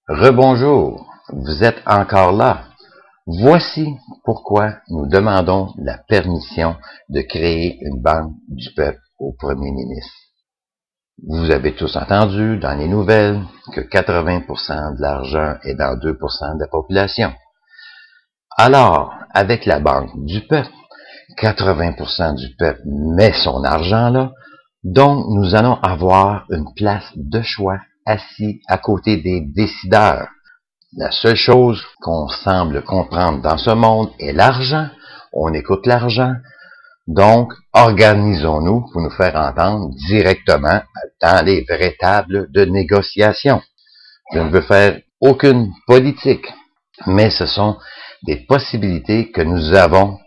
Rebonjour, vous êtes encore là. Voici pourquoi nous demandons la permission de créer une banque du peuple au Premier ministre. Vous avez tous entendu dans les nouvelles que 80% de l'argent est dans 2% de la population. Alors, avec la banque du peuple, 80% du peuple met son argent là, donc nous allons avoir une place de choix assis à côté des décideurs. La seule chose qu'on semble comprendre dans ce monde est l'argent. On écoute l'argent. Donc, organisons-nous pour nous faire entendre directement dans les vraies tables de négociation. Je ne veux faire aucune politique, mais ce sont des possibilités que nous avons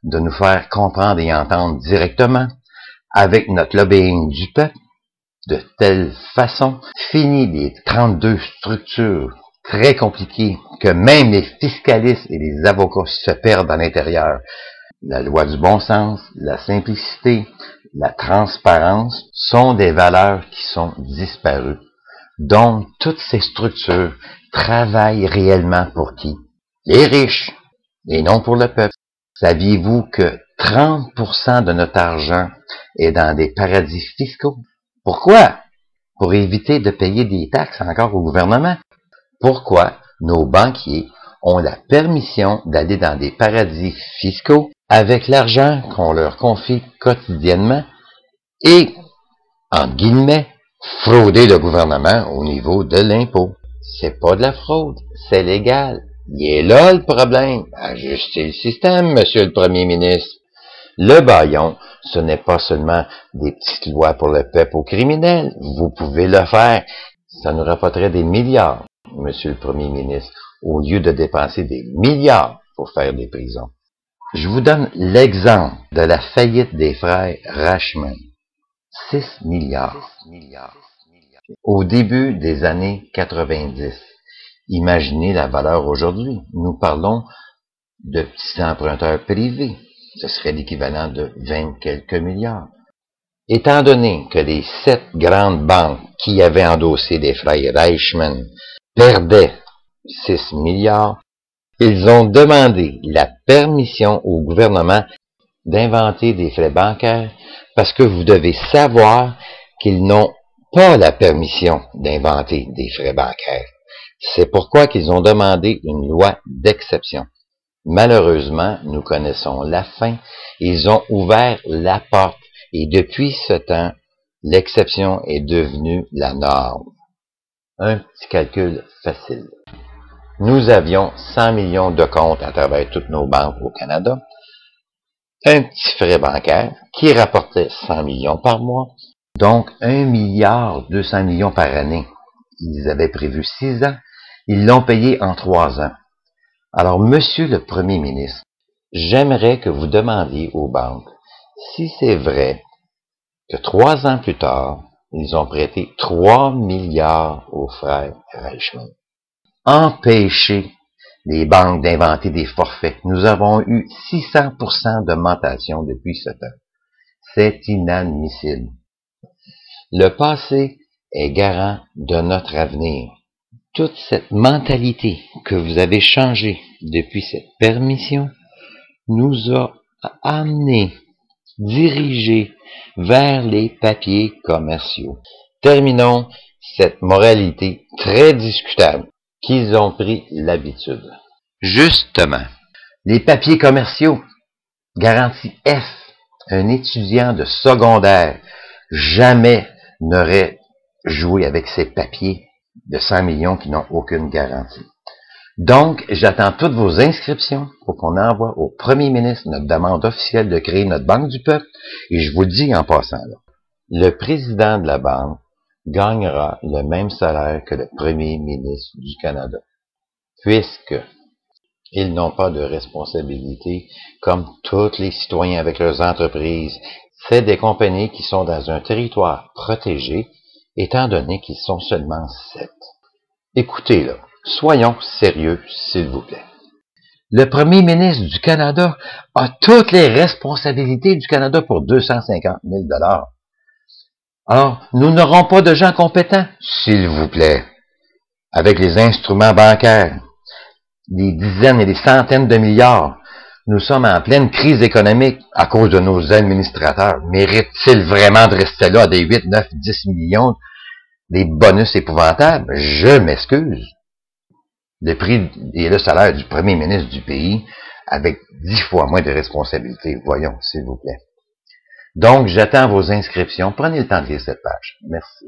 de nous faire comprendre et entendre directement avec notre lobbying du peuple, de telle façon, fini les 32 structures très compliquées que même les fiscalistes et les avocats se perdent à l'intérieur. La loi du bon sens, la simplicité, la transparence sont des valeurs qui sont disparues. Donc, toutes ces structures travaillent réellement pour qui? Les riches, et non pour le peuple. Saviez-vous que 30% de notre argent est dans des paradis fiscaux? Pourquoi? Pour éviter de payer des taxes encore au gouvernement. Pourquoi nos banquiers ont la permission d'aller dans des paradis fiscaux avec l'argent qu'on leur confie quotidiennement et, entre guillemets, frauder le gouvernement au niveau de l'impôt. C'est pas de la fraude, c'est légal. Il est là le problème. Ajustez le système, monsieur le Premier ministre. Le bâillon, ce n'est pas seulement des petites lois pour le peuple aux criminels. Vous pouvez le faire. Ça nous rapporterait des milliards, monsieur le Premier ministre, au lieu de dépenser des milliards pour faire des prisons. Je vous donne l'exemple de la faillite des frères Reichmann. 6 milliards. Au début des années 90. Imaginez la valeur aujourd'hui. Nous parlons de petits emprunteurs privés. Ce serait l'équivalent de 20 quelques milliards. Étant donné que les 7 grandes banques qui avaient endossé des frères Reichmann perdaient 6 milliards, ils ont demandé la permission au gouvernement d'inventer des frais bancaires parce que vous devez savoir qu'ils n'ont pas la permission d'inventer des frais bancaires. C'est pourquoi qu'ils ont demandé une loi d'exception. Malheureusement, nous connaissons la fin. Ils ont ouvert la porte et depuis ce temps, l'exception est devenue la norme. Un petit calcul facile. Nous avions 100 millions de comptes à travers toutes nos banques au Canada. Un petit frais bancaire qui rapportait 100 millions par mois. Donc 1 milliard 200 millions par année. Ils avaient prévu 6 ans. Ils l'ont payé en 3 ans. Alors, monsieur le Premier ministre, j'aimerais que vous demandiez aux banques si c'est vrai que 3 ans plus tard, ils ont prêté 3 milliards aux frères Reichmann. Empêcher les banques d'inventer des forfaits. Nous avons eu 600% d'augmentation depuis ce temps. C'est inadmissible. Le passé est garant de notre avenir. Toute cette mentalité que vous avez changée depuis cette permission nous a amenés, dirigés vers les papiers commerciaux. Terminons cette moralité très discutable qu'ils ont pris l'habitude. Justement, les papiers commerciaux, garantie F, un étudiant de secondaire jamais n'aurait joué avec ces papiers de 100 millions qui n'ont aucune garantie. Donc, j'attends toutes vos inscriptions pour qu'on envoie au Premier ministre notre demande officielle de créer notre Banque du peuple. Et je vous le dis en passant là, le président de la banque gagnera le même salaire que le Premier ministre du Canada, puisque ils n'ont pas de responsabilité comme tous les citoyens avec leurs entreprises. C'est des compagnies qui sont dans un territoire protégé, étant donné qu'ils sont seulement 7. Écoutez là, soyons sérieux, s'il vous plaît. Le Premier ministre du Canada a toutes les responsabilités du Canada pour 250 000 $. Alors, nous n'aurons pas de gens compétents, s'il vous plaît. avec les instruments bancaires, des dizaines et des centaines de milliards. Nous sommes en pleine crise économique à cause de nos administrateurs. Méritent-ils vraiment de rester là à des 8, 9, 10 millions, des bonus épouvantables? Je m'excuse. Le prix et le salaire du premier ministre du pays avec 10 fois moins de responsabilités. Voyons, s'il vous plaît. Donc, j'attends vos inscriptions. Prenez le temps de lire cette page. Merci.